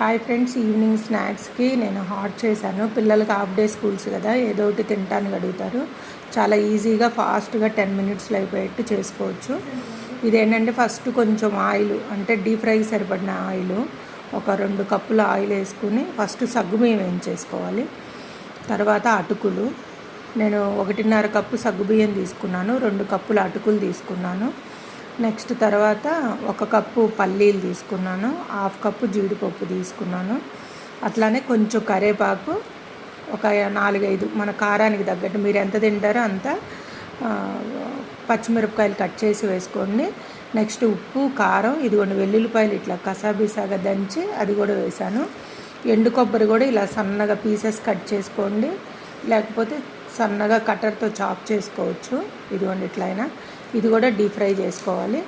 Hi friends, evening స్నాక్స్కి నేను hot చేశాను. పిల్లలకి హాఫ్ డే స్కూల్స్ కదా, ఏదో ఒకటి తినడానికి అడుగుతారు. చాలా ఈజీగా ఫాస్ట్గా 10 మినిట్స్లో అయిపోయేట్టు చేసుకోవచ్చు. ఇదేంటంటే ఫస్ట్ కొంచెం ఆయిల్, అంటే డీప్ ఫ్రైకి సరిపడిన ఆయిల్, ఒక 2 కప్పుల ఆయిల్ వేసుకుని ఫస్ట్ సగ్గుబియ్యం వేయించేసుకోవాలి. తర్వాత అటుకులు, నేను 1.5 కప్పు సగ్గుబియ్యం తీసుకున్నాను, 2 కప్పుల అటుకులు తీసుకున్నాను. నెక్స్ట్ తర్వాత 1 కప్పు పల్లీలు తీసుకున్నాను, 1/2 కప్పు జీడిపప్పు తీసుకున్నాను. అట్లానే కొంచెం కరివేపాకు, ఒక 4-5 మన కారానికి తగ్గట్టు మీరు ఎంత తింటారో అంత పచ్చిమిరపకాయలు కట్ చేసి వేసుకోండి. నెక్స్ట్ ఉప్పు, కారం, ఇదిగోండి వెల్లుల్లిపాయలు ఇట్లా కసాబిసాగా దంచి అది కూడా వేసాను. ఎండు కొబ్బరి కూడా ఇలా సన్నగా పీసెస్ కట్ చేసుకోండి, లేకపోతే సన్నగా కట్టర్తో చాప్ చేసుకోవచ్చు. ఇదిగోండి ఇట్లయినా ఇది కూడా డీప్ ఫ్రై చేసుకోవాలి.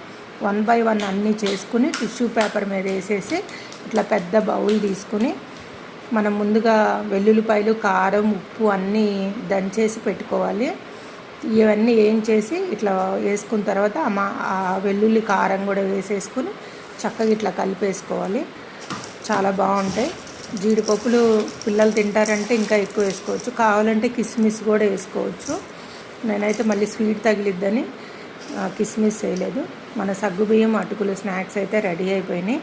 1 by 1 అన్నీ చేసుకుని టిష్యూ పేపర్ మీద వేసేసి ఇట్లా పెద్ద బౌల్ తీసుకుని మనం ముందుగా వెల్లుల్లిపాయలు, కారం, ఉప్పు అన్నీ దంచేసి పెట్టుకోవాలి. ఇవన్నీ ఏం చేసి ఇట్లా వేసుకున్న తర్వాత ఆ వెల్లుల్లి కారం కూడా వేసేసుకుని చక్కగా ఇట్లా కలిపేసుకోవాలి. చాలా బాగుంటాయి. జీడిపప్పులు పిల్లలు తింటారంటే ఇంకా ఎక్కువ వేసుకోవచ్చు, కావాలంటే కిస్మిస్ కూడా వేసుకోవచ్చు. నేనైతే మళ్ళీ స్వీట్ తగిలిద్దని కిస్మిస్ వేయలేదు. మన సగ్గుబియ్యం అటుకులు స్నాక్స్ అయితే రెడీ అయిపోయినాయి.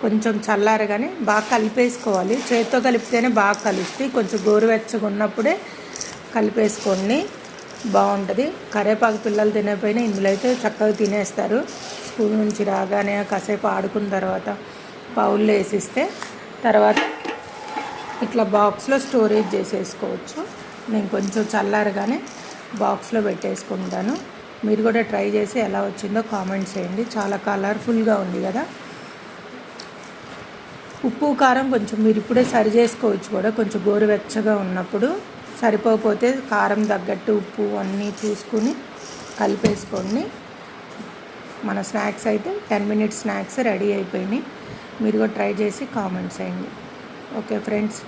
కొంచెం చల్లారగానే బాగా కలిపేసుకోవాలి. చేతితో కలిపితేనే బాగా కలుస్తాయి. కొంచెం గోరువెచ్చగా ఉన్నప్పుడే కలిపేసుకోండి, బాగుంటుంది. కరివేపాకు పిల్లలు తినకపోయినా ఇందులో అయితే చక్కగా తినేస్తారు. స్కూల్ నుంచి రాగానే కాసేపు ఆడుకున్న తర్వాత బౌల్లో వేసిస్తే తర్వాత ఇట్లా బాక్స్లో స్టోరేజ్ చేసేసుకోవచ్చు. నేను కొంచెం చల్లారగానే బాక్స్లో పెట్టేసుకుంటాను. మీరు కూడా ట్రై చేసి ఎలా వచ్చిందో కామెంట్ చేయండి. చాలా కలర్ఫుల్గా ఉంది కదా. ఉప్పు, కారం కొంచెం మీరు ఇప్పుడే సరి చేసుకోవచ్చు కూడా, కొంచెం గోరువెచ్చగా ఉన్నప్పుడు. సరిపోతే కారం తగ్గట్టు ఉప్పు అన్నీ చూసుకుని కలిపేసుకోండి. మన స్నాక్స్ అయితే 10 మినిట్స్ స్నాక్స్ రెడీ అయిపోయినాయి. మీరు కూడా ట్రై చేసి కామెంట్స్ చేయండి. ఓకే ఫ్రెండ్స్,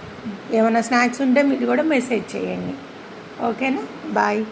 ఏమైనా స్నాక్స్ ఉంటే మీరు కూడా మెసేజ్ చేయండి. ఓకేనా, బాయ్.